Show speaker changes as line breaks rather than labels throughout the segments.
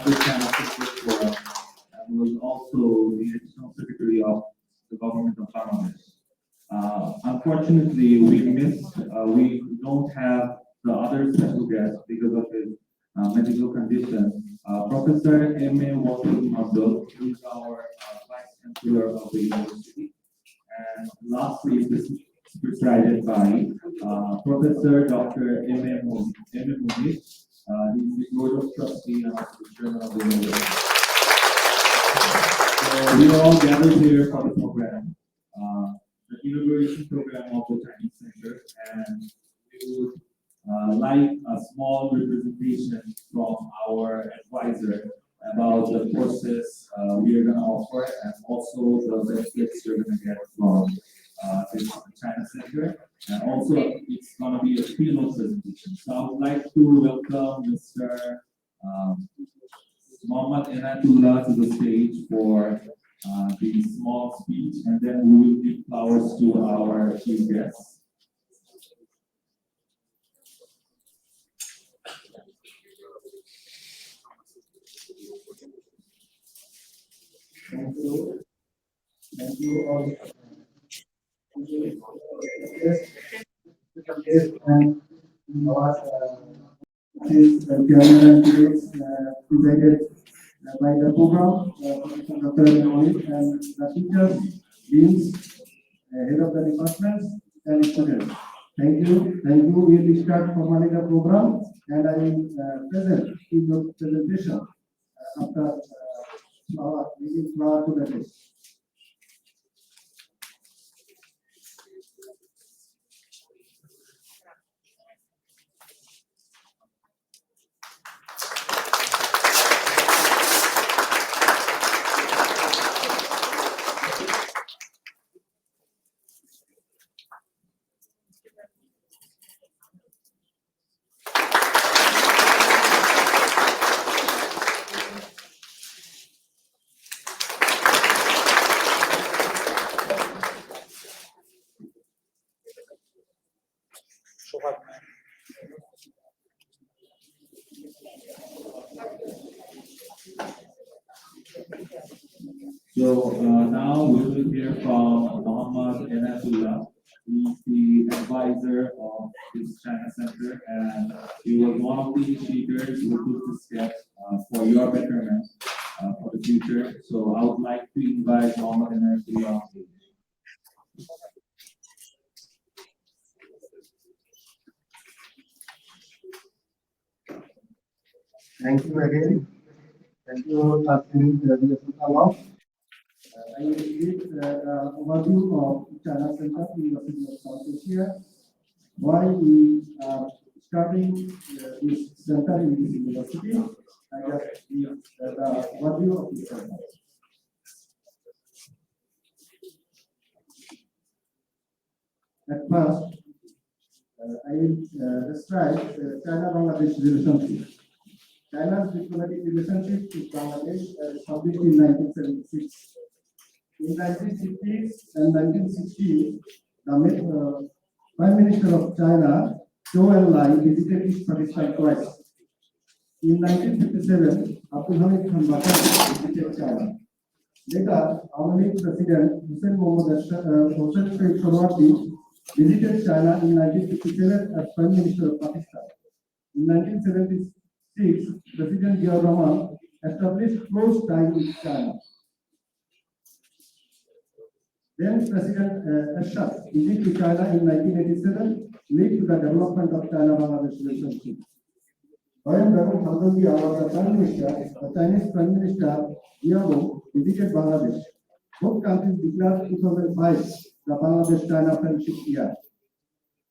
the China Forum and was also the Additional Secretary of the Government of Bangladesh. Unfortunately, we don't have the other special guest because of his medical condition. Professor A.B.M. Mondal, who is our Vice Chancellor of the University. And lastly, this is presided by Professor Dr. A.B.M. Muhit. He is the Board of Trustees and also the Chairman of the University. So we are all gathered here for the program, the Inauguration program of the Chinese Center, and we would like a small representation from our advisor about the courses we are going to offer and also the benefits you're going to get from this China Center. And also, it's going to be a keynote presentation. So I would like to welcome Mr. Mohammad and Ullah to the stage for the small speech, and then we will give flowers to our chief guests.
Thank you. Thank you all. Yes, and our chairman presided by the program, Dr. Mohammad, and the teachers, deans, head of the departments, and students. Thank you. Thank you. We will start formally the program, and I will present keynote presentation after our meeting flower to the day.
So now we will hear from Mohammad and Ullah. He's the advisor of this China Center, and he was one of the initiators who took this step for your betterment for the future. So I would like to invite Mohammad and Ullah on stage.
Thank you again. Thank you, Taseen. I will give an overview of China Center University of South Asia. Why we are starting this center in this university? I just give the overview of the center. At first, I will describe China-Bangladesh relationship. China's diplomatic relationship with Bangladesh established in 1976. In 1950s and 1960s, the Prime Minister of China, Zhou Enlai, visited East Pakistan twice. In 1957, Abdul Hamid Khan Matin visited China. Later, Awami President Hussein Mohammad Khorshed visited China in 1957 as Prime Minister of Pakistan. In 1976, President Ziaur Rahman established close ties with China. Then President Riasat visited to China in 1987, led to the development of China-Bangladesh relationship. When President Mondal was the Prime Minister, the Chinese Prime Minister A.B.M visited Bangladesh. Both countries declared 2005 the Bangladesh-China Friendship Year.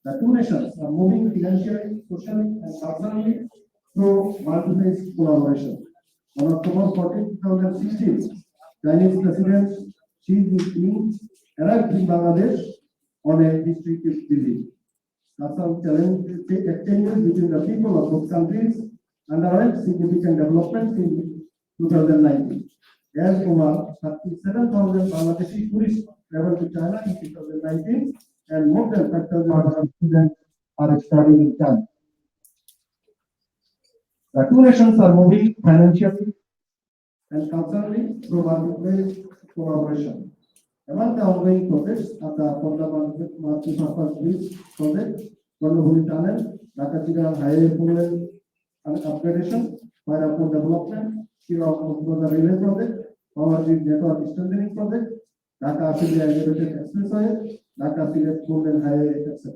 The two nations are moving financially, socially, and culturally through multi-phase collaboration. On October 14, 2016, Chinese President Xi Jinping arrived in Bangladesh on a district visit. Some exchanges between the people of both countries underwent significant developments in 2019. As over 37,000 Bangladeshi tourists traveled to China in 2019, and more than 5,000 students are studying in China. The two nations are moving financially and culturally through marketplace collaboration. Among the ongoing projects are the multi-purpose bridge project, Muhit Tunnel, Dhaka Highway Full and upgradation, Airport development, the railway project, power grid network strengthening project, Dhaka Elevated Expressway, Dhaka Full Highway, etc.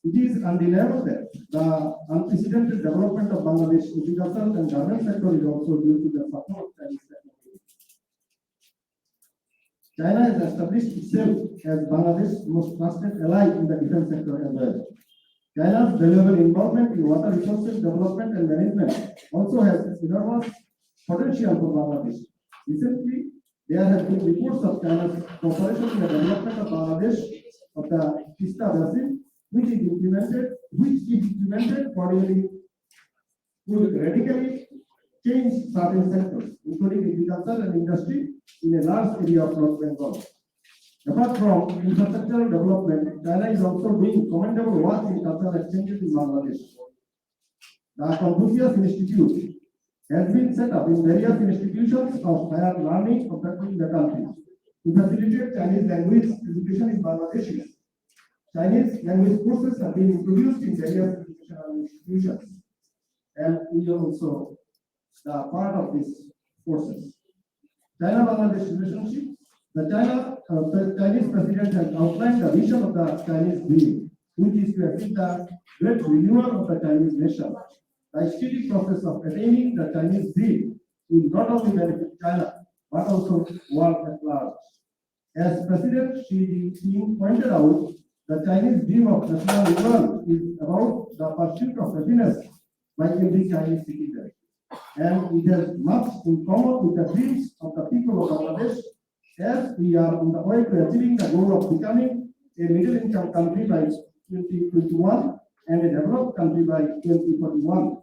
It is undeniable that the unprecedented development of Bangladesh agricultural and garment sector is also due to the support of Chinese technology. China has established itself as Bangladesh's most trusted ally in the defense sector as well. China's valuable involvement in water resources development and management also has enormous potential for Bangladesh. Recently, there have been reports of China's cooperation in the development of Bangladesh of the Tista Basin, which if implemented cordially, will radically change certain sectors, including agriculture and industry, in a large area of North Bengal. Apart from infrastructural development, China is also doing commendable work in cultural exchanges in Bangladesh. The Confucius Institute has been set up in various institutions of higher learning in the country to facilitate Chinese language education in Bangladesh. Chinese language courses have been introduced in various educational institutions, and we are also the part of these courses. China-Bangladesh relationship. The Chinese president has outlined the vision of the Chinese dream, which is to achieve the great renewal of the Chinese nation. The steady process of attaining the Chinese dream will not only benefit China, but also the world at large. As President Xi Jinping pointed out, the Chinese dream of national renewal is about the pursuit of happiness by every Chinese citizen. And it has much in common with the dreams of the people of Bangladesh, as we are on the way to achieving the goal of becoming a middle-income country by 2021 and a developed country by 2041.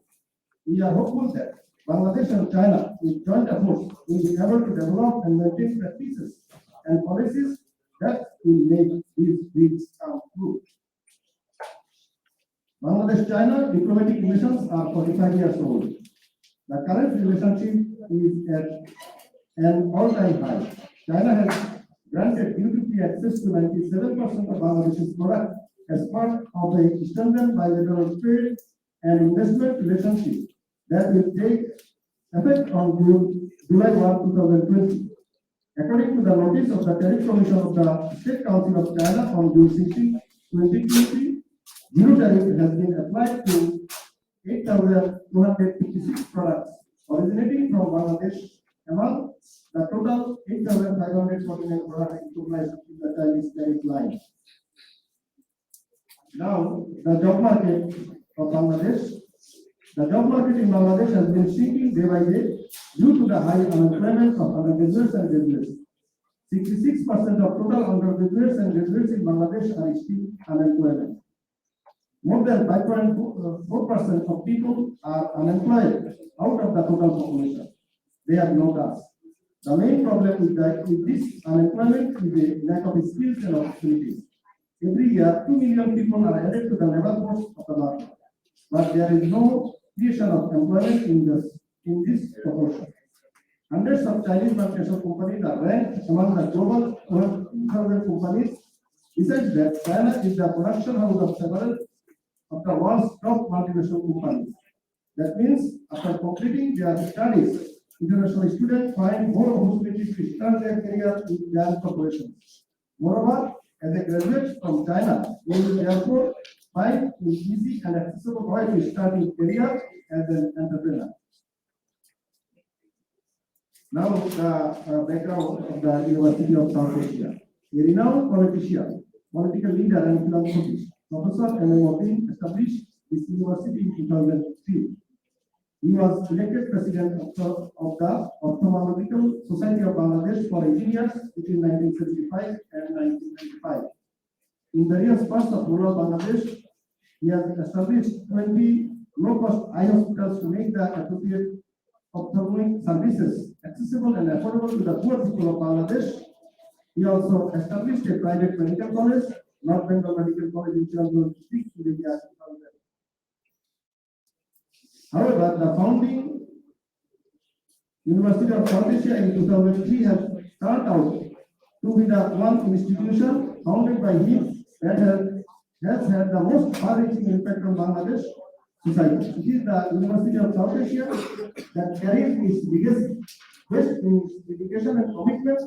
We are hopeful that Bangladesh and China, with joint efforts, will be able to develop and maintain practices and policies that will make these dreams come true. Bangladesh-China diplomatic relations are 45 years old. The current relationship is at an all-time high. China has granted duty-free access to 97% of Bangladesh's product as part of a strengthened bilateral trade and investment relationship that will take effect on July 1, 2020. According to the notice of the Tariff Commission of the State Council of China on June 16, 2020, zero tariff has been applied to 8,256 products originating from Bangladesh, among the total 8,549 products recognized in the Chinese tariff line. Now, the job market of Bangladesh. The job market in Bangladesh has been shrinking day by day due to the high unemployment of undergraduates and graduates. 66% of total undergraduates and graduates in Bangladesh are still unemployed. More than 5.4% of people are unemployed out of the total population. They have no task. The main problem with this unemployment is the lack of skills and opportunities. Every year, 2 million people are added to the labor force of the market, but there is no creation of employment in this proportion. Hundreds of Chinese multinational companies are ranked among the global 1,000 companies. Besides that, China is the production house of several of the world's top multinational companies. That means, after completing their studies, international students find more opportunities to start their career in their corporations. Moreover, as a graduate from China, they will therefore find an easy and accessible way to start a career as an entrepreneur. Now, the background of the University of South Asia. A renowned politician, political leader, and philanthropist, Professor Matin established this university in 2003. He was elected president of the Ophthalmological Society of Bangladesh for 18 years between 1975 and 1995. In various parts of rural Bangladesh, he has established 20 low-cost eye hospitals to make the appropriate ophthalmic services accessible and affordable to the poor people of Bangladesh. He also established a private medical college, North Bengal Medical College in Children's District, in the year 2000. However, the founding University of South Asia in 2003 has turned out to be the one institution founded by him that has had the most far-reaching impact on Bangladesh society. It is the University of South Asia that carries its legacy based in its dedication and commitment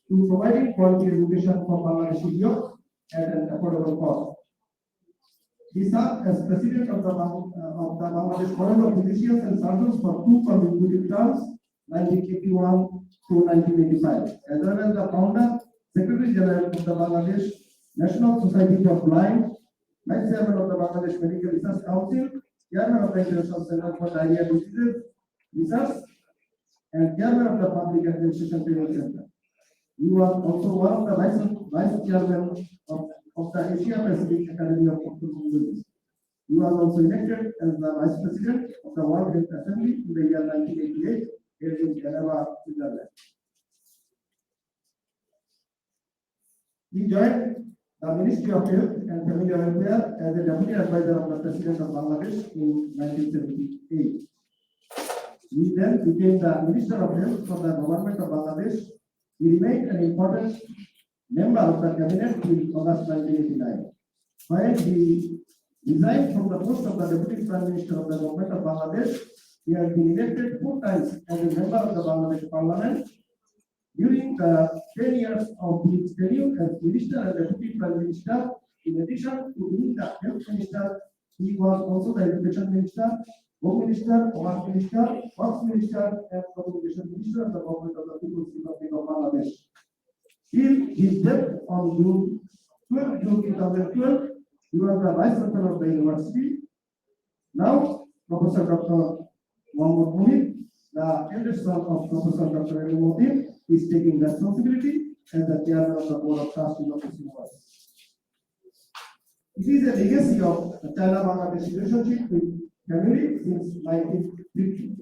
to providing quality education for Bangladeshi youth at an affordable cost. He served as president of the Bangladesh College of Physicians and Surgeons for 2 consecutive terms, 1981 to 1985, as well as the founder, Secretary General of the Bangladesh National Society for Blind, Vice Chairman of the Bangladesh Medical Research Council, Chairman of the International Center for Diarrhea Diseases Research, and Chairman of the Public Administration Training Center. He was also one of the Vice Chairman of the Asia Pacific Academy of Ophthalmology. He was also elected as the Vice President of the World Health Assembly in the year 1988, held in Geneva, Switzerland. He joined the Ministry of Health and Family Welfare as a Deputy Advisor of the President of Bangladesh in 1978. He then became the Minister of Health for the Government of Bangladesh. He remained an important member of the cabinet till August 1989. When he resigned from the post of the Deputy Prime Minister of the Government of Bangladesh, he has been elected 4 times as a member of the Bangladesh Parliament. During the 10 years of his tenure as Minister and Deputy Prime Minister, in addition to being the Health Minister, he was also the Education Minister, Home Minister, Commerce Minister, Works Minister, and Communication Minister of the Government of the People's Republic of Bangladesh. Till his death on June 12, 2012, he was the Vice Chancellor of the University. Now, Professor Dr. Muhit, the eldest son of Professor Dr. A.B.M. Matin, is taking responsibility as the Chairman of the Board of Trustees of this university. It is a legacy of the China-Bangladesh relationship with family since 1950.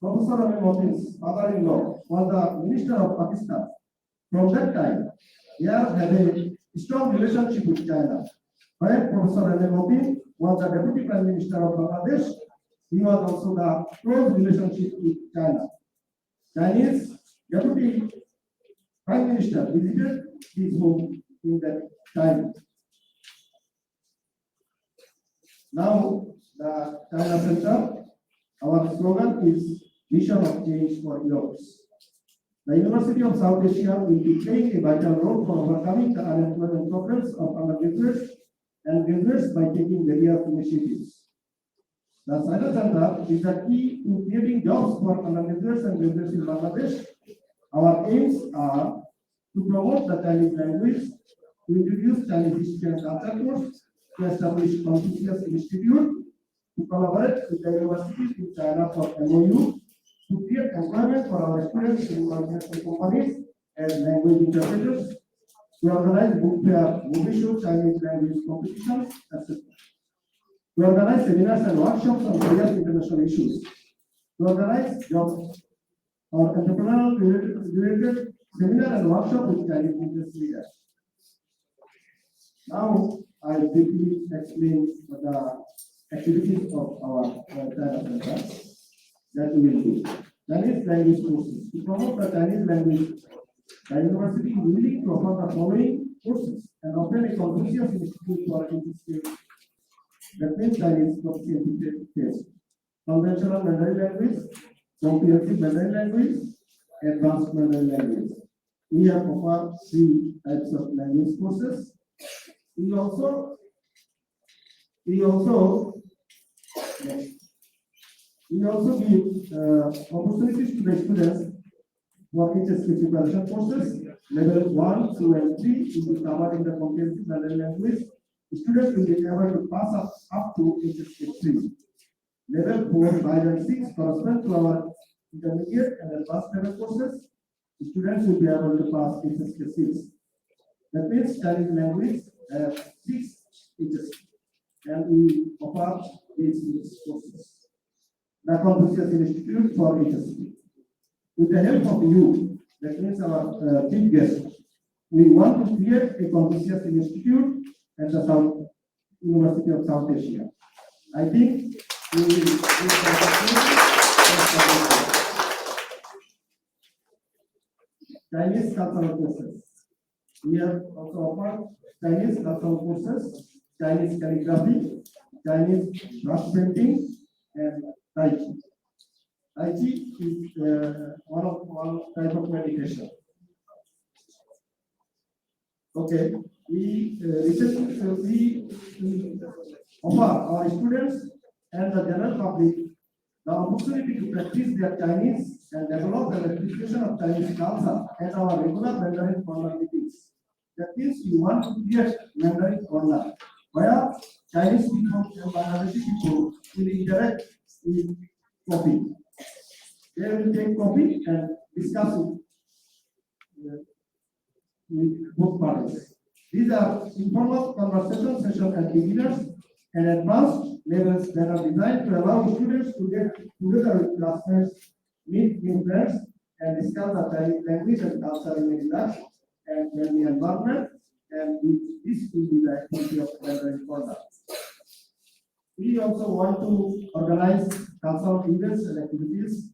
Professor A.B.M. Matin's father-in-law was the Minister of Pakistan. From that time, they have had a strong relationship with China. When Professor A.B.M. Matin was the Deputy Prime Minister of Bangladesh, he was also the close relationship with China. Chinese Deputy Prime Minister visited his home in that time. Now, the China Center, our slogan is Mission of Change for Youths. The University of South Asia will be playing a vital role for overcoming the unemployment problems of undergraduates and graduates by taking various initiatives. The China Center is the key to creating jobs for undergraduates and graduates in Bangladesh. Our aims are to promote the Chinese language, to introduce Chinese history and culture course, to establish Confucius Institute, to collaborate with the universities in China for MOU, to create employment for our students in multinational companies as language interpreters, to organize book fair, movie show, Chinese language competitions, etc. To organize seminars and workshops on various international issues, to organize jobs or entrepreneurial related seminar and workshop with Chinese business leaders. Now, I briefly explain the activities of our China Center that we will do. Chinese language courses. To promote the Chinese language, the university is willing to offer the following courses and open a Confucius Institute for Institute. That means Chinese proficiency test. Conventional Mandarin language, comprehensive Mandarin language, advanced Mandarin language. We have offered 3 types of language courses. We also give opportunities to the students for HSK preparation courses. Level 1, 2, and 3 will be covered in the comprehensive Mandarin language. Students will be able to pass up to HSK 3. Level 4, 5, and 6 correspond to our intermediate and advanced level courses. Students will be able to pass HSK 6. That means Chinese language has 6 HSK, and we offer these courses. The Confucius Institute for HSK. With the help of you, that means our chief guest, we want to create a Confucius Institute at the University of South Asia. I think we will give the opportunity. Chinese cultural courses. We have also offered Chinese cultural courses, Chinese calligraphy, Chinese brush painting, and Tai Chi. Tai Chi is one type of meditation. Okay, we offer our students and the general public the opportunity to practice their Chinese and develop an appreciation of Chinese culture at our regular Mandarin corner meetings. That means we want to create Mandarin corner where Chinese people and Bangladeshi people will interact with coffee. They will take coffee and discuss it with both parties. These are informal conversation sessions at beginners and advanced levels that are designed to allow students to get together with classmates, meet new friends, and discuss the Chinese language and culture in a relaxed and friendly environment. And this will be the activity of Mandarin Corner. We also want to organize cultural events and activities,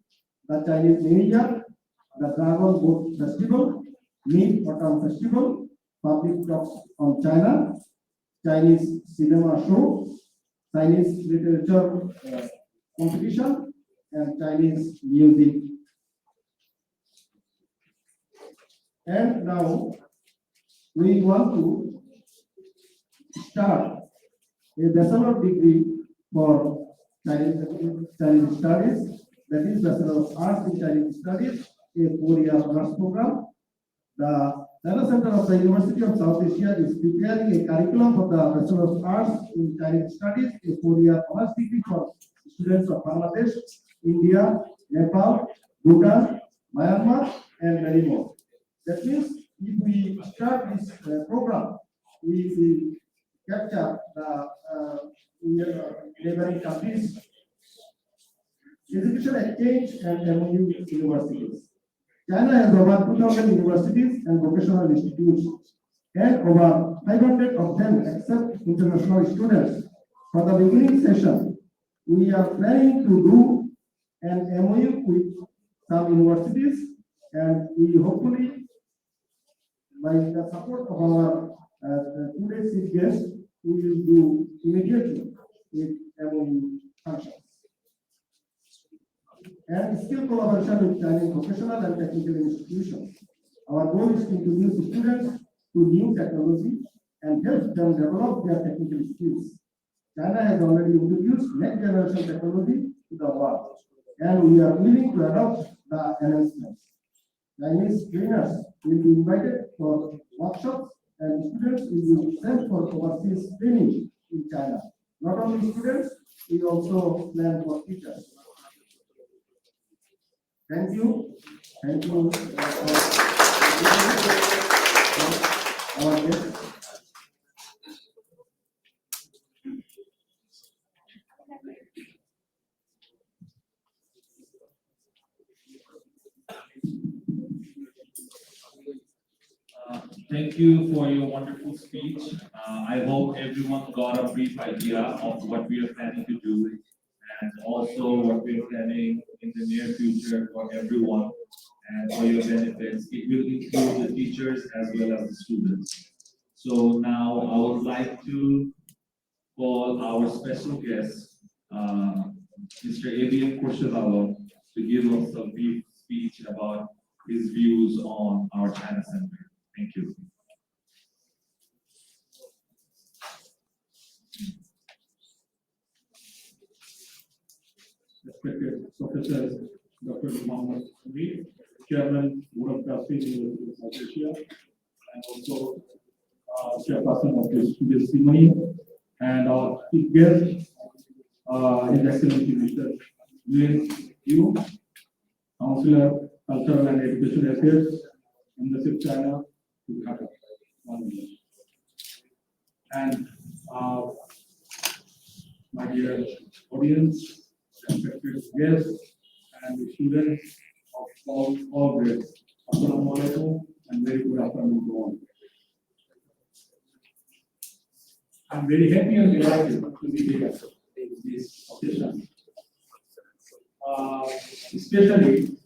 the Chinese New Year, the Dragon Boat Festival, Mid-Autumn Festival, public talks on China, Chinese cinema show, Chinese literature competition, and Chinese music. And now we want to start a bachelor degree for Chinese studies, that is Bachelor of Arts in Chinese Studies, a 4-year honors program. The Data Center of the University of South Asia is preparing a curriculum for the Bachelor of Arts in Chinese Studies, a 4-year honors degree for students of Bangladesh, India, Nepal, Bhutan, Myanmar, and many more. That means if we start this program, we will capture the neighboring countries, education exchange, and MOU universities. China has over 2,000 universities and vocational institutes, and over 500 of them accept international students. For the beginning session, we are planning to do an MOU with some universities, and we hopefully, by the support of our today's chief guest, we will do immediately with MOU functions. And skill collaboration with Chinese vocational and technical institutions. Our goal is to introduce students to new technology and help them develop their technical skills. China has already introduced next generation technology to the world, and we are willing to adopt the enhancements. Chinese trainers will be invited for workshops, and students will be sent for overseas training in China. Not only students, we also plan for teachers. Thank you. Thank you. Our guest.
Thank you for your wonderful speech. I hope everyone got a brief idea of what we are planning to do and also what we are planning in the near future for everyone and for your benefits. It will include the teachers as well as the students. So now I would like to call our special guest, Mr. A.B.M. Khorshed, to give us a brief speech about his views on our China Center. Thank you.
Respected Professor Dr. Mohammad, Chairman, Board of Trustees, University of South Asia, and also Chairperson of the Students' Ceremony, and our chief guest, His Excellency Mr. Liwen Yue, Councillor, Cultural and Education Affairs, Embassy of China to Dhaka, Mondal. And my dear audience, respected guests, and students of all grades, Assalamu alaikum, and very good afternoon to all. I'm very happy and delighted to be here this occasion. Especially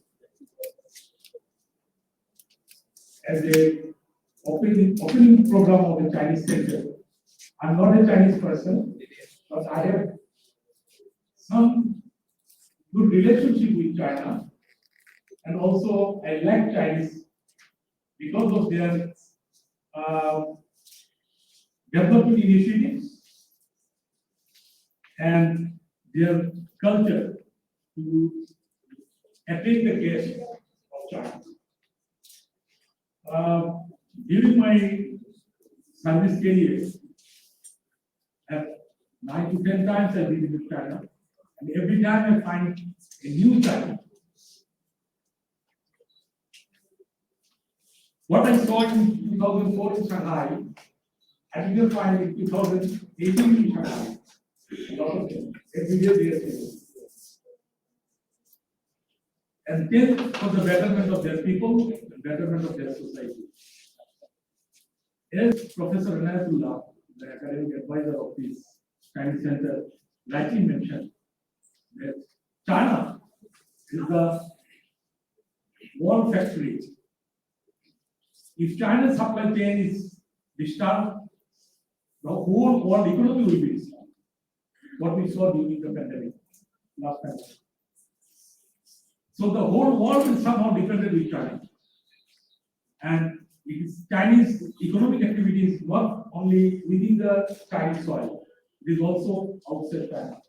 as a opening program of the Chinese Center. I'm not a Chinese person, but I have some good relationship with China, and also I like Chinese because of their development initiatives and their culture to attract the guests of China. During my service career, 9 to 10 times I visited China, and every time I find a new China. What I saw in 2004 in Shanghai, I didn't find in 2018 in Shanghai. A lot of them. Every year they are saying. And this for the betterment of their people, the betterment of their society. As Professor Enayet, the academic advisor of this Chinese Center, rightly mentioned, that China is the world factory. If China's supply chain is disturbed, the whole world economy will be disturbed. What we saw during the pandemic, last pandemic. So the whole world is somehow dependent with China. And it is Chinese economic activities not only within the Chinese soil, it is also outside China.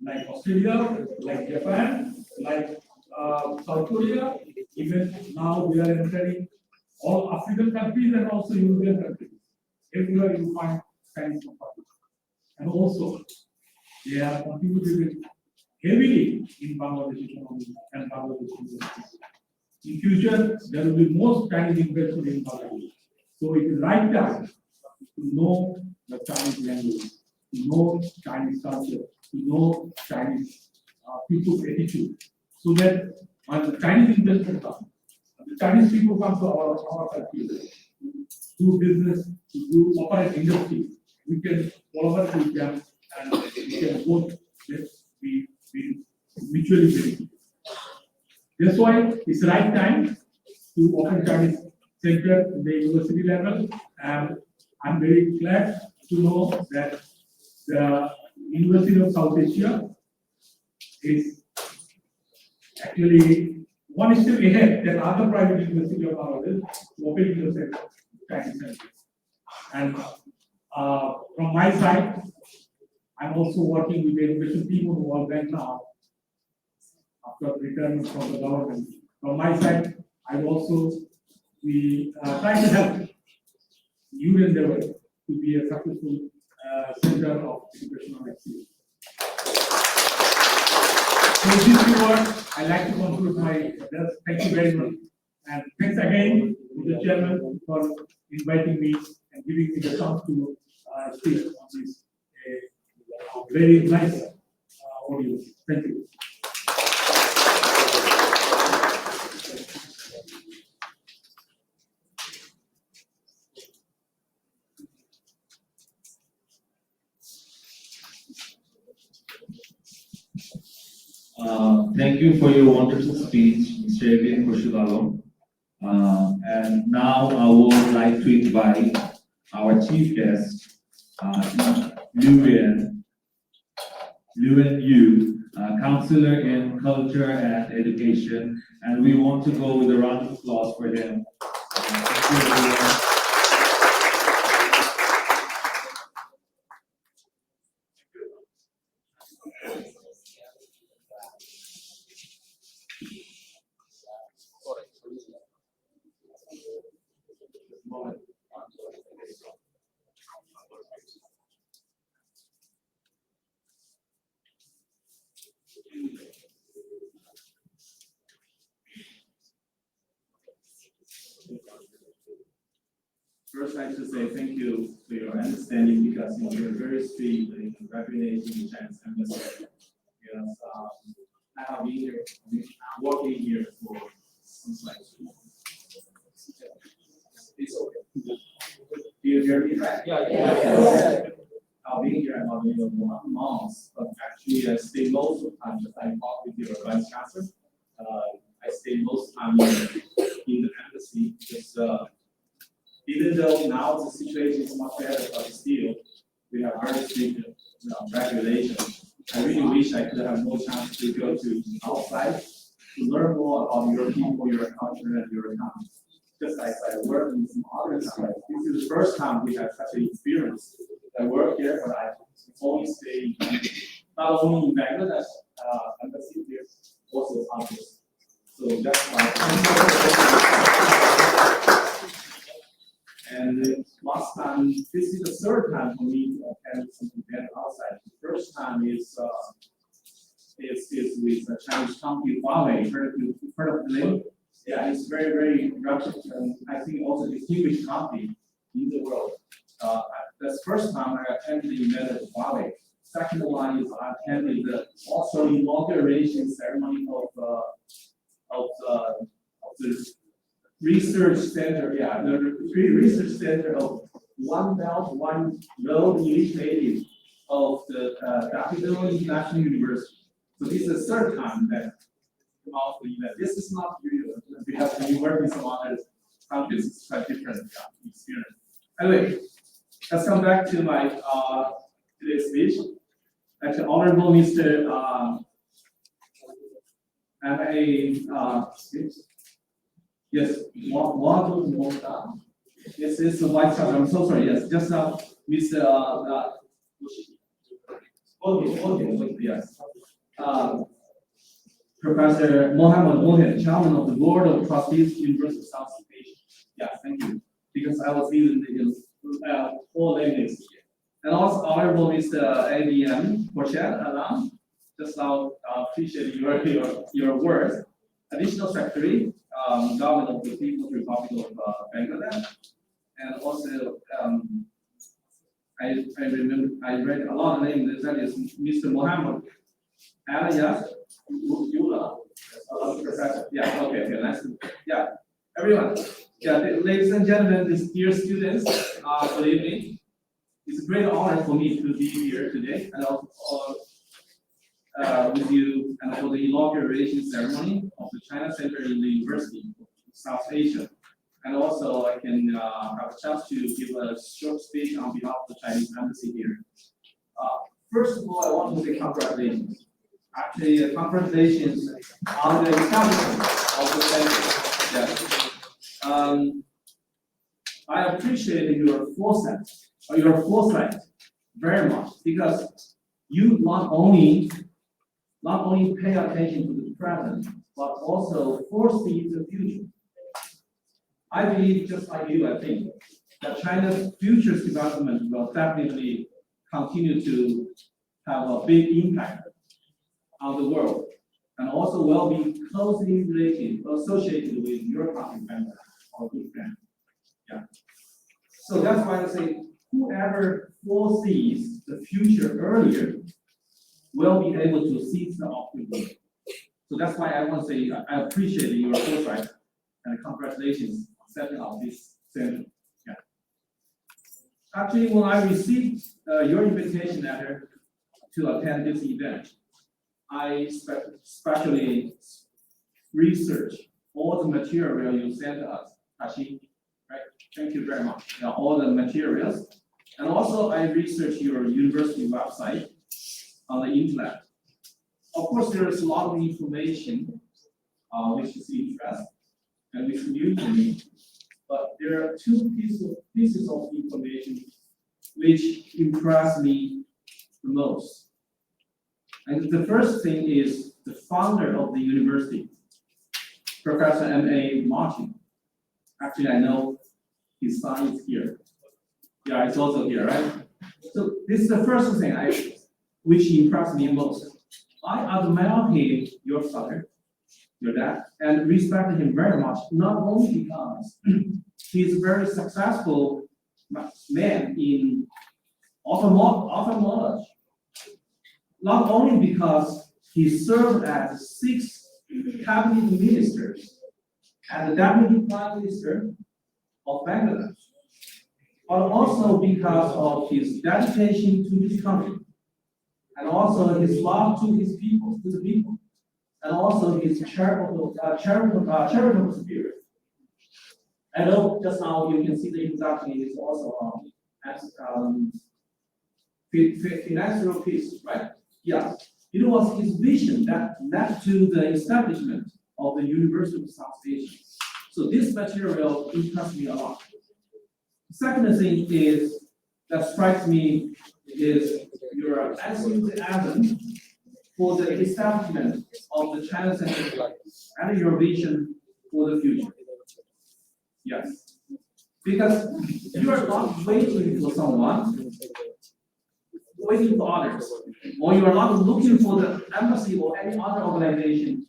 Like Australia, like Japan, like South Korea, even now we are entering all African countries and also European countries. Everywhere you find Chinese companies. And also, they are contributing heavily in Bangladesh economy and Bangladesh industry. In future, there will be more Chinese investment in Bangladesh. So it is right time to know the Chinese language, to know Chinese culture, to know Chinese people's attitude, so that when the Chinese investment comes, the Chinese people come to our country to do business, to do operate industry, we can collaborate with them and we can both be mutually benefit. That's why it's right time to open Chinese Center at the university level, and I'm very glad to know that the University of South Asia is actually one step ahead than other private universities of Bangladesh opening the Chinese Center. And from my side, I'm also working with the education team on the World Bank now. After returning from the government, from my side, I also try to help you endeavor to be a successful center of educational excellence. So with this word, I'd like to conclude my address. Thank you very much, and thanks again to the chairman for inviting me and giving me the chance to speak on this very nice audience. Thank you.
Thank you for your wonderful speech, Mr. A.B.M. Khorshed. And now I would like to invite our chief guest, Liwen Yue, Counsellor in Culture and Education, and we want to go with a round of applause for him. Thank you, everyone.
First, I should say thank you for your understanding because you were very strict in recognizing the Chinese embassy. Because I have been here, working here for since like 2 months. Do you hear me? Yeah. I've been here about months, but actually I stay most of the time, just I talk with your Vice Chancellor. I stay most time in the embassy, because even though now the situation is much better, but still we have very strict regulations. I really wish I could have more chance to go to outside to learn more about your people, your culture, and your economy. Just as I work in some other countries, this is the first time we have such an experience. I work here, but I only stay not only in Bangladesh, embassy here, also others. So that's my. And last time, this is the third time for me to attend some event outside. The first time is with the Chinese company Huawei. Heard of the name? Yeah, it's very, very reputable, and I think also distinguished company in the world. That's the first time I attended the event of Huawei. Second one is I attended the also inauguration ceremony of the research center. Yeah, the research center of One Belt, One Road initiative of the Dhaka International University. So this is the third time that of the event. This is not usual. We have been working in some other countries. It's quite different experience. Anyway, let's come back to my today's speech. Actually, Honorable Mr. Yes, Wadud Mondal. Yes, it's the Vice Chancellor. I'm so sorry. Yes, just now, Mr. Yes. Professor Mohammad Muhit, Chairman of the Board of Trustees, University of Southeast Asia. Yeah, thank you. Because I was even in four languages. And also Honorable Mr. A.B.M. Khorshed, just now appreciate your words. Additional Secretary, Government of the People's Republic of Bangladesh, and also I remember I read a lot of names. That is Mr. Mohammad. Enayet, Ullah, yeah, okay, nice. Yeah, everyone. Yeah, ladies and gentlemen, dear students, good evening. It's a great honor for me to be here today and also with you and for the inauguration ceremony of the China Center in the University of South Asia. And also I can have a chance to give a short speech on behalf of the Chinese embassy here. First of all, I want to say congratulations. Actually, congratulations on the establishment of the center. Yeah. I appreciate your foresight very much, because you not only pay attention to the present, but also foresee the future. I believe, just like you, I think that China's future development will definitely continue to have a big impact on the world, and also will be closely associated with your country, or good friend. Yeah. So that's why I say, whoever foresees the future earlier will be able to seize the opportunity. So that's why I want to say I appreciate your foresight and congratulations on setting up this center. Yeah. Actually, when I received your invitation letter to attend this event, I especially researched all the material you sent us, Taseen. Right? Thank you very much. Yeah, all the materials. And also I researched your university website on the internet. Of course, there is a lot of information which is interest and which is new to me. But there are two pieces of information which impress me the most. And the first thing is the founder of the university, Professor M.A. Matin. Actually, I know his son is here. Yeah, it's also here, right? So this is the first thing which impressed me most. I admire him, your father, your dad, and respect him very much, not only because he's a very successful man in ophthalmology, not only because he served as 6 cabinet ministers and the deputy prime minister of Bangladesh, but also because of his dedication to his country. and also his love to his people, to the people, and also his charitable spirit. I know just now you can see the introduction is also financial peace, right? Yeah. It was his vision that led to the establishment of the University of South Asia. So this material impressed me a lot. The second thing is that strikes me is your enthusiasm for the establishment of the China Center and your vision for the future. Yes. Because you are not waiting for someone, waiting for others, or you are not looking for the embassy or any other organization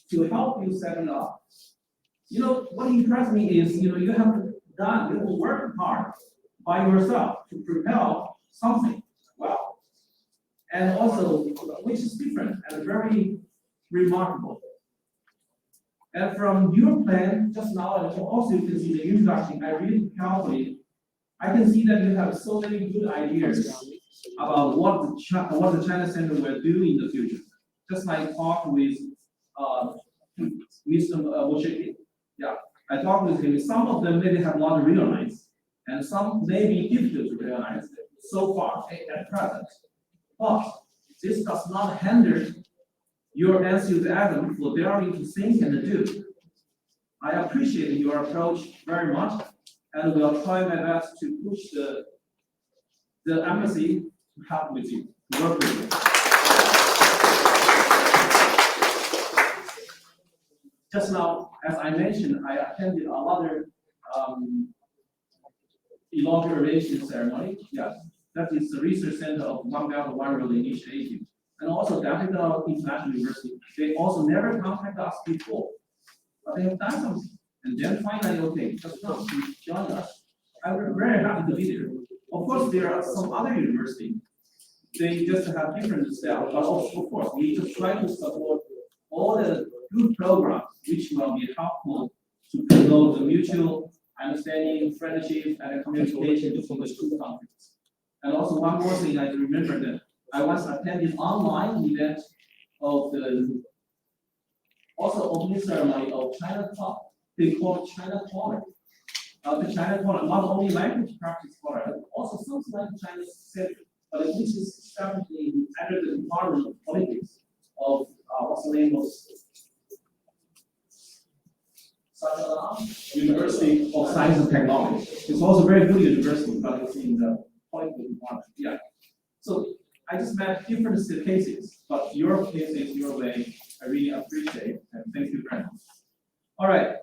to help you set it up. You know, what impressed me is, you have worked hard by yourself to prepare something well, and also, which is different and very remarkable. And from your plan just now, and also you can see the introduction, I read carefully, I can see that you have so many good ideas about what the China Center will do in the future. Just like talk with Mr. Moshiki. Yeah, I talked with him. Some of them maybe have not realized, and some may be difficult to realize so far at present. But this does not hinder your enthusiasm for daring to think and do. I appreciate your approach very much, and will try my best to push the embassy to help with you, to work with you. Just now, as I mentioned, I attended another inauguration ceremony. Yes, that is the research center of One Belt One Road initiative, and also Dhaka International University. They also never contacted us before, but they have done something. And then finally, okay, just now to join us. I'm very happy to be there. Of course, there are some other universities. They just have different style, but also, of course, we just try to support all the good programs which will be helpful to promote the mutual understanding, friendship, and communication between the two countries. And also one more thing I remember that I once attended online event of the opening ceremony of China Club. They call it China Corner. The China Corner, not only language practice corner, but also something like China Center, but which is established under the Department of Politics of what's the name of University of Science and Technology. It's also a very good university, but it's in the political department. Yeah. So I just met different cases, but your case is your way. I really appreciate, and thank you very much. All right.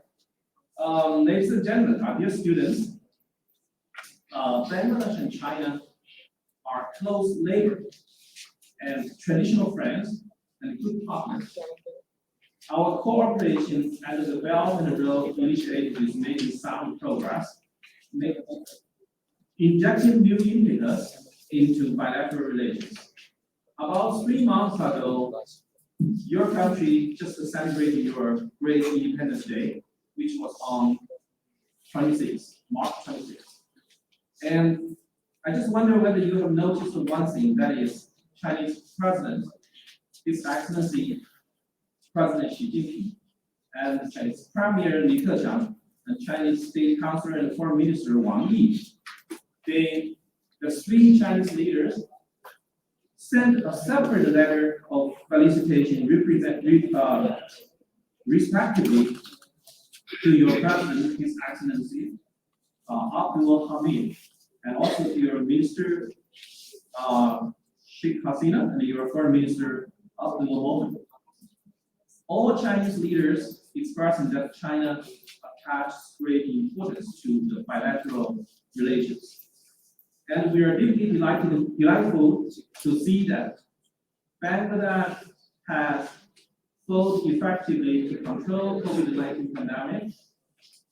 Ladies and gentlemen, our dear students, Bangladesh and China are close neighbors and traditional friends and good partners. Our cooperation under the Belt and Road Initiative is making sound progress, injecting new impetus into bilateral relations. About 3 months ago, your country just celebrated your great Independence Day, which was on March 26th. And I just wonder whether you have noticed one thing, that is Chinese President, His Excellency President Xi Jinping, and Chinese Premier Li Keqiang, and Chinese State Councillor and Foreign Minister Wang Yi. The three Chinese leaders sent a separate letter of felicitation respectively to your President, His Excellency Abdul Hamid, and also to your Minister Sheikh Hasina and your Foreign Minister Abdul Mohammad. All Chinese leaders expressing that China attaches great importance to the bilateral relations. And we are deeply delightful to see that Bangladesh has fought effectively to control COVID-19 pandemic,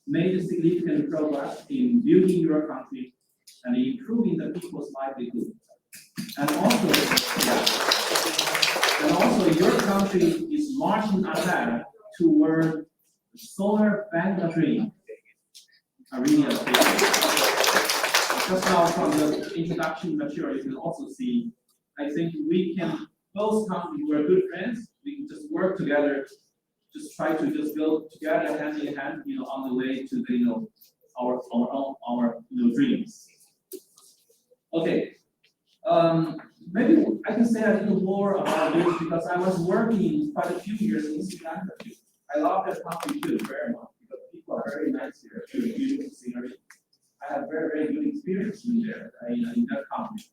made significant progress in building your country and improving the people's livelihood. And also your country is marching ahead toward the solar Bangla dream. I really appreciate it. Just now from the introduction material, you can also see I think we can both countries were good friends. We can just work together, just try to just go together hand in hand, on the way to the, our dreams. Okay. Maybe I can say a little more about this because I was working quite a few years in Sri Lanka too. I love that country too very much because people are very nice here, beautiful scenery. I had very, very good experience in there, in that country.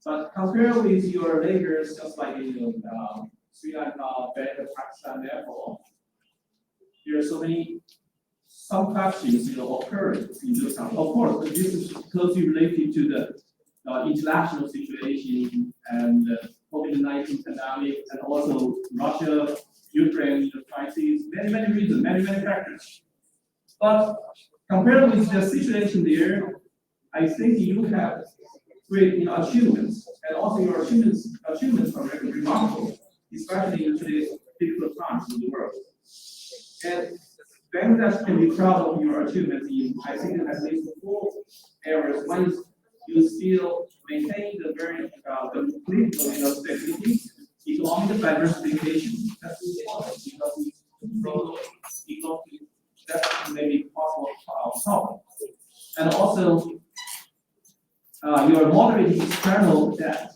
But compared with your neighbors, just like in Sri Lanka, Bangladesh, Pakistan, therefore, there are some factions, occur in those countries. Of course, this is closely related to the international situation and COVID-19 pandemic, and also Russia, Ukraine crisis, many reasons, many factors. But compared with the situation there, I think you have great achievements, and also your achievements are very remarkable, especially in today's difficult times in the world. And Bangladesh can be proud of your achievements in, I think, at least 4 areas. One is you still maintain the very the political stability, economic diversification. That's important because that may be possible. And also your moderating external debt,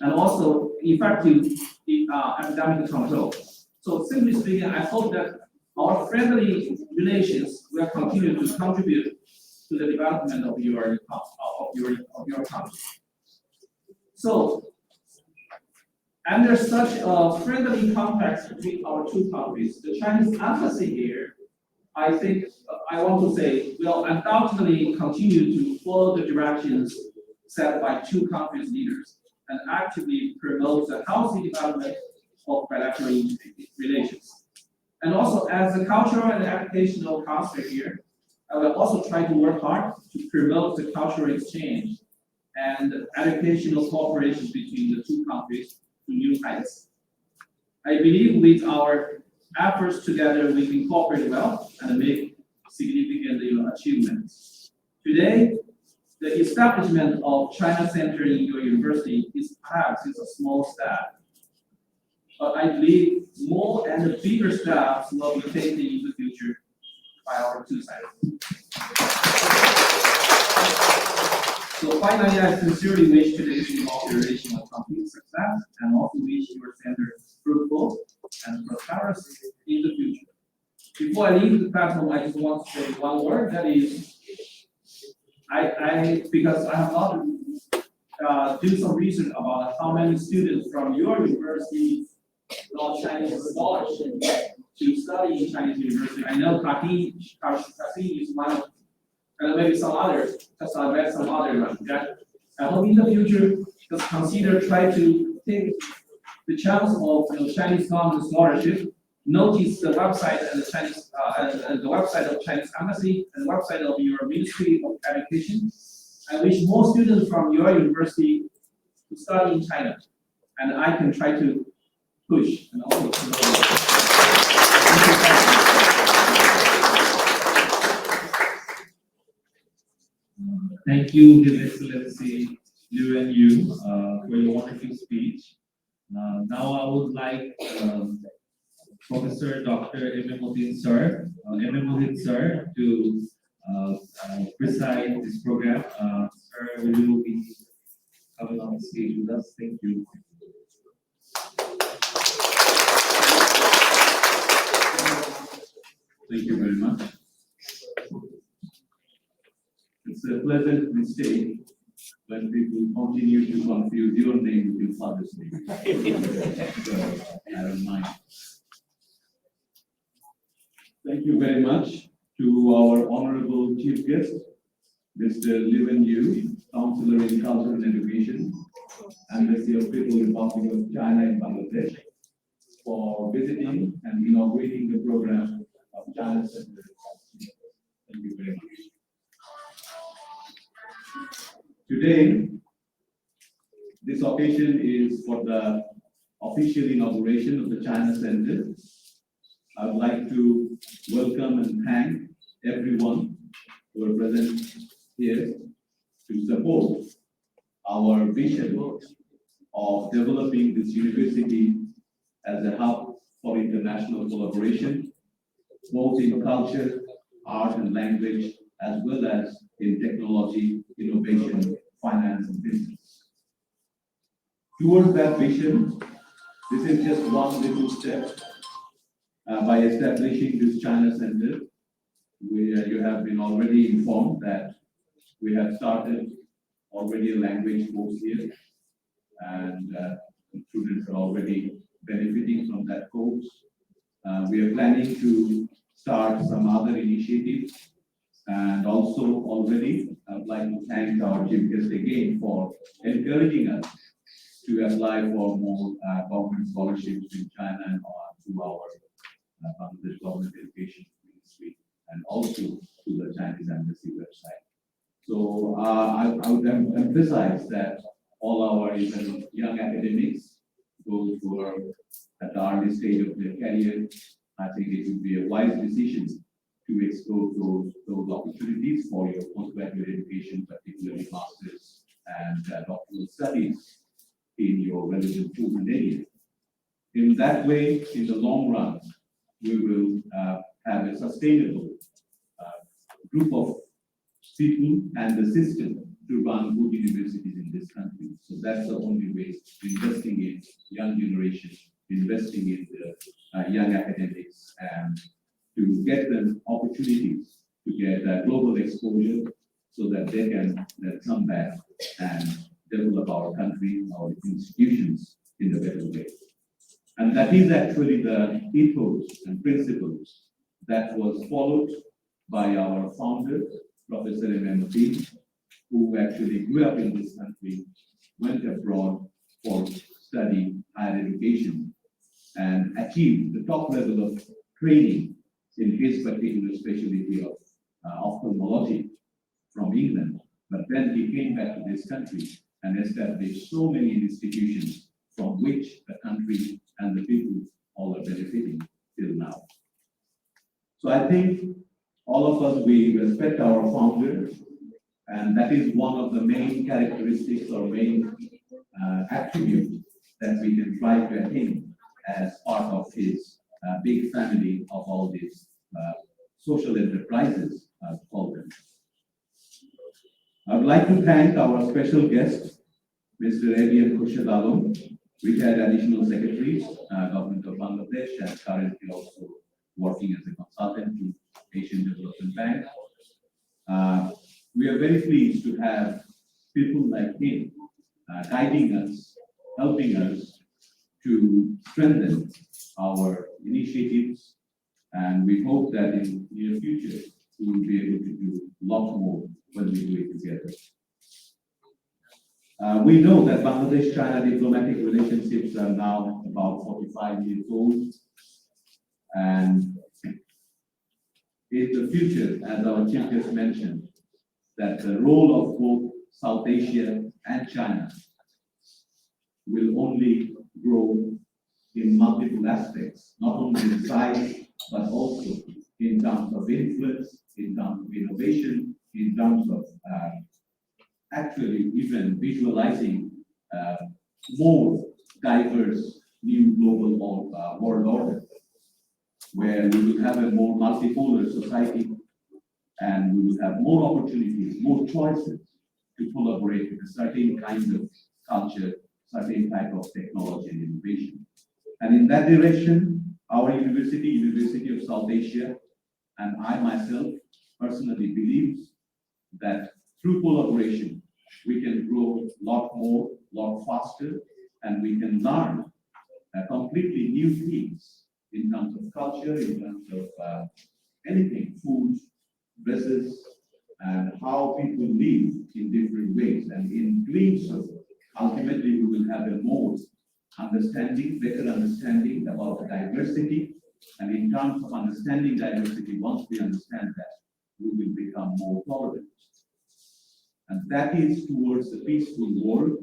and also effective academic control. So simply speaking, I hope that our friendly relations will continue to contribute to the development of your country. So, under such a friendly context between our two countries, the Chinese embassy here, I think I want to say, will undoubtedly continue to follow the directions set by two countries' leaders and actively promote the healthy development of bilateral relations. And also, as a cultural and educational counselor here, I will also try to work hard to promote the cultural exchange and educational cooperation between the two countries to new heights. I believe with our efforts together, we can cooperate well and make significant achievements. Today, the establishment of China Center in your university is perhaps a small step. But I believe more and bigger steps will be taken in the future by our two sides. So finally, I sincerely wish today's inauguration a complete success and also wish your center fruitful and prosperous in the future. Before I leave the platform, I just want to say one word. That is, because I have not do some research about how many students from your university got Chinese scholarship to study in Chinese university. I know Taseen is one of, and maybe some others. Just I read some other ones. I hope in the future, just consider try to take the chance of Chinese government scholarship. Notice the website and the Chinese and the website of Chinese embassy and the website of your Ministry of Education. I wish more students from your university to study in China, and I can try to push and also.
Thank you, His Excellency Liwen Yue, for your wonderful speech. Now I would like Professor Dr. A.B.M. Matin, sir, Muhit, sir, to preside this program. Sir, will you be coming on the stage with us? Thank you. Thank you very much. It's a pleasant mistake when people continue to confuse your name with your father's name. So, I don't mind. Thank you very much to our honorable chief guest, Mr. Liwen Yue, Counsellor in Culture and Education, Embassy of People's Republic of China in Bangladesh, for visiting and inaugurating the program of China Center. Thank you very much. Today, this occasion is for the official inauguration of the China Center. I would like to welcome and thank everyone who are present here to support
our vision of developing this university as a hub for international collaboration, both in culture, art and language, as well as in technology, innovation, finance and business. Towards that vision, this is just one little step. By establishing this China Center, you have been already informed that we have started already a language course here, and students are already benefiting from that course. We are planning to start some other initiatives, and also already I would like to thank our chief guest again for encouraging us to apply for more government scholarships in China and through our Bangladesh Government Education Ministry and also to the Chinese Embassy website. So I would emphasize that all our even young academics, those who are at the early stage of their career, I think it would be a wise decision to explore those opportunities for your postgraduate education, particularly masters and doctoral studies in your relevant field and area. In that way, in the long run, we will have a sustainable group of people and the system to run good universities in this country. So that's the only way, investing in young generation, investing in the young academics, and to get them opportunities to get global exposure so that they can come back and develop our country, our institutions in a better way. And that is actually the ethos and principles that was followed by our founder, Professor A.B.M, who actually grew up in this country, went abroad for study higher education, and achieved the top level of training in his particular specialty of ophthalmology from England. But then he came back to this country and established so many institutions from which the country and the people all are benefiting till now. So I think all of us, we respect our founder, and that is one of the main characteristics or main attributes that we can try to attain as part of his big family of all these social enterprises, as called them. I would like to thank our special guest, Mr. A.B.M. Khorshed, retired Additional Secretary, Government of Bangladesh, and currently also working as a consultant to Asian Development Bank. We are very pleased to have people like him guiding us, helping us to strengthen our initiatives, and we hope that in the near future we will be able to do a lot more when we do it together. We know that Bangladesh-China diplomatic relationships are now about 45 years old, and in the future, as our chief just mentioned, that the role of both South Asia and China will only grow in multiple aspects, not only in size, but also in terms of influence, in terms of innovation, in terms of actually even visualizing more diverse new global world order, where we will have a more multipolar society, and we will have more opportunities, more choices to collaborate with a certain kind of culture, certain type of technology and innovation. And in that direction, our university, University of South Asia, and I myself personally believes that through collaboration, we can grow a lot more, a lot faster, and we can learn completely new things in terms of culture, in terms of anything, food, dresses, and how people live in different ways. And in doing so, ultimately, we will have a more understanding, better understanding about the diversity. And in terms of understanding diversity, once we understand that, we will become more tolerant. And that is towards a peaceful world,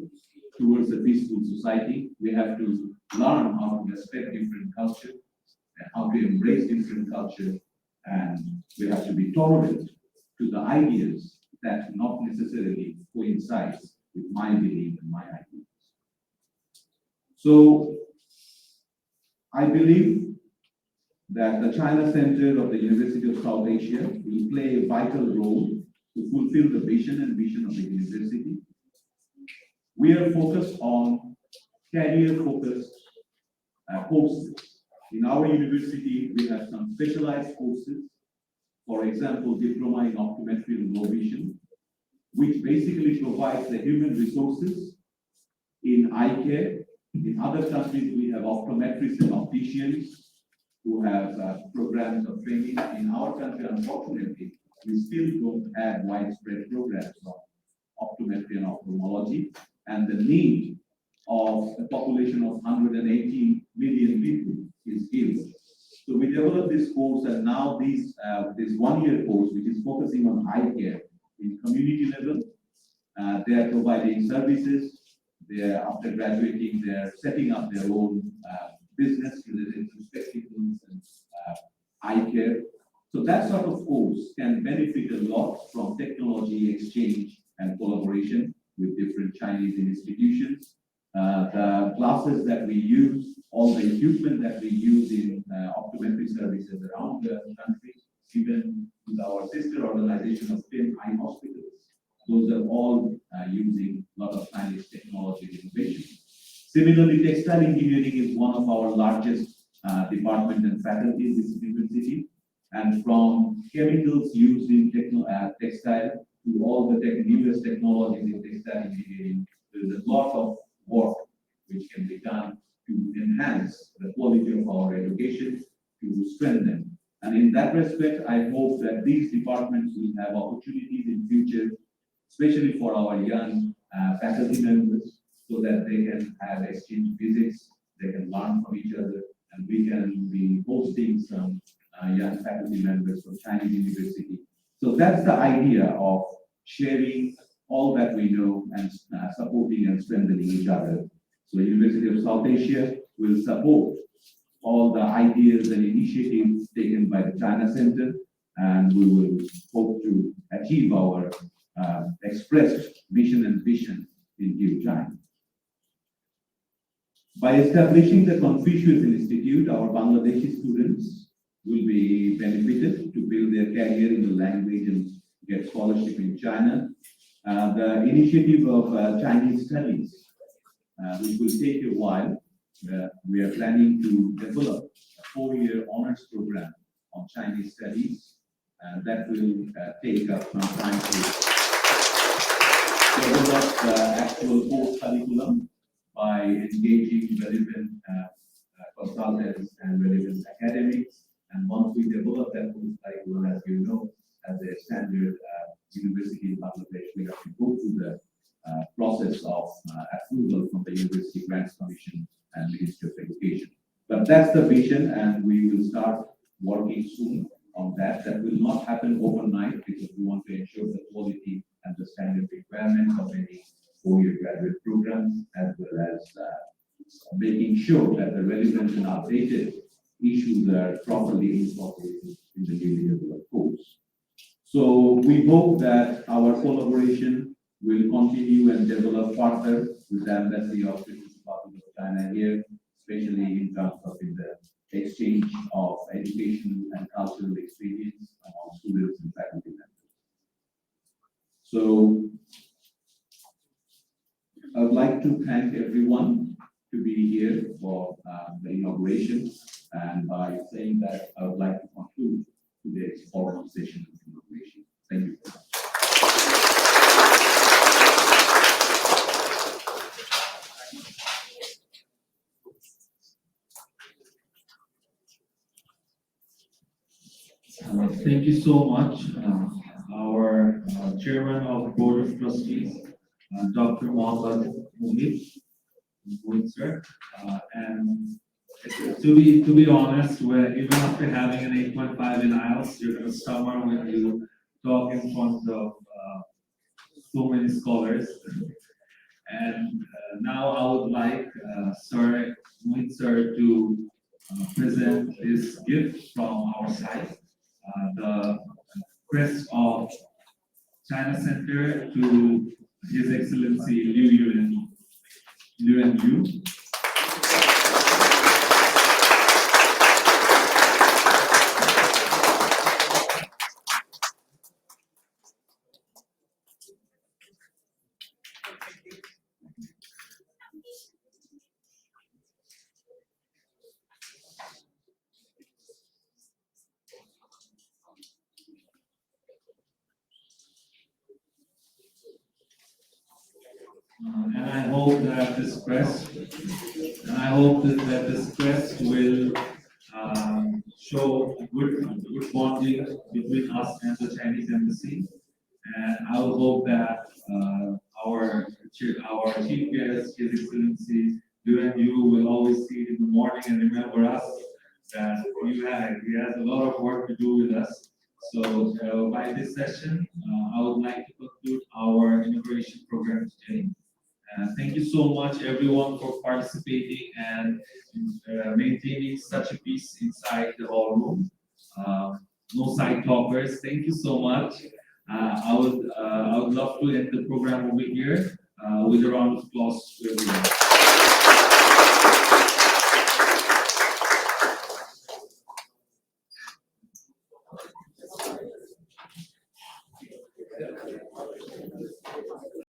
towards a peaceful society. We have to learn how to respect different culture and how to embrace different culture. And we have to be tolerant to the ideas that not necessarily coincide with my belief and my ideas. So I believe that the China Center of the University of South Asia will play a vital role to fulfill the vision of the university. We are focused on career-focused courses. In our university, we have some specialized courses. For example, Diploma in Optometry and Low Vision, which basically provides the human resources in eye care. In other countries, we have optometrists and opticians who have programs of training. In our country, unfortunately, we still don't have widespread programs of optometry and ophthalmology, and the need of a population of 180 million people is huge. So we developed this course, and now this 1-year course, which is focusing on eye care in community level. They are providing services. After graduating, they are setting up their own business related to spectacles and eye care. So that sort of course can benefit a lot from technology exchange and collaboration with different Chinese institutions. The classes that we use, all the equipment that we use in optometry services around the country, even with our sister organization of 10 eye hospitals, those are all using a lot of Chinese technology and innovation. Similarly, textile engineering is one of our largest department and faculties in this university. And from chemicals used in textile to all the newest technologies in textile engineering, there's a lot of work which can be done to enhance the quality of our education, to strengthen. And in that respect, I hope that these departments will have opportunities in future, especially for our young faculty members, so that they can have exchange visits, they can learn from each other, and we can be hosting some young faculty members from Chinese university. So that's the idea of sharing all that we know and supporting and strengthening each other. So University of South Asia will support all the ideas and initiatives taken by the China Center, and we will hope to achieve our expressed mission and vision in due time. By establishing the Confucius Institute, our Bangladeshi students will be benefited to build their career in the language and get scholarship in China. The initiative of Chinese studies, which will take a while, we are planning to develop a 4-year honors program on Chinese studies, and that will take up some time to develop the actual course curriculum by engaging relevant consultants and relevant academics. And once we develop that course curriculum, as you know, as a standard university in Bangladesh, we have to go through the process of approval from the University Grants Commission and Ministry of Education. But that's the vision, and we will start working soon on that. That will not happen overnight because we want to ensure the quality and the standard requirements of any 4-year graduate programs, as well as making sure that the relevant and updated issues are properly incorporated in the newly developed course. So we hope that our collaboration will continue and develop further with the Embassy of the Republic of China here, especially in terms of the exchange of education and cultural experience among students and faculty members. So I would like to thank everyone to be here for the inauguration, and by saying that, I would like to conclude today's formal session of inauguration. Thank you.
Thank you so much, our Chairman of Board of Trustees, Dr. Mohammad Muhit, sir. And to be honest, even after having an 8.5 in IELTS, you're going to stumble when you talk in front of so many scholars. And now I would like Sir Muhit sir to present this gift from our side, the crest of China Center to His Excellency Liwen Yue. And I hope that this crest, will show good bonding between us and the Chinese embassy. And I will hope that our chief guest, His Excellency Liwen Yue, will always see it in the morning and remember us that he has a lot of work to do with us. So by this session, I would like to conclude our inauguration program today. Thank you so much, everyone, for participating and maintaining such a peace inside the ballroom. No side talkers. Thank you so much. I would love to end the program over here with a round of applause to everyone.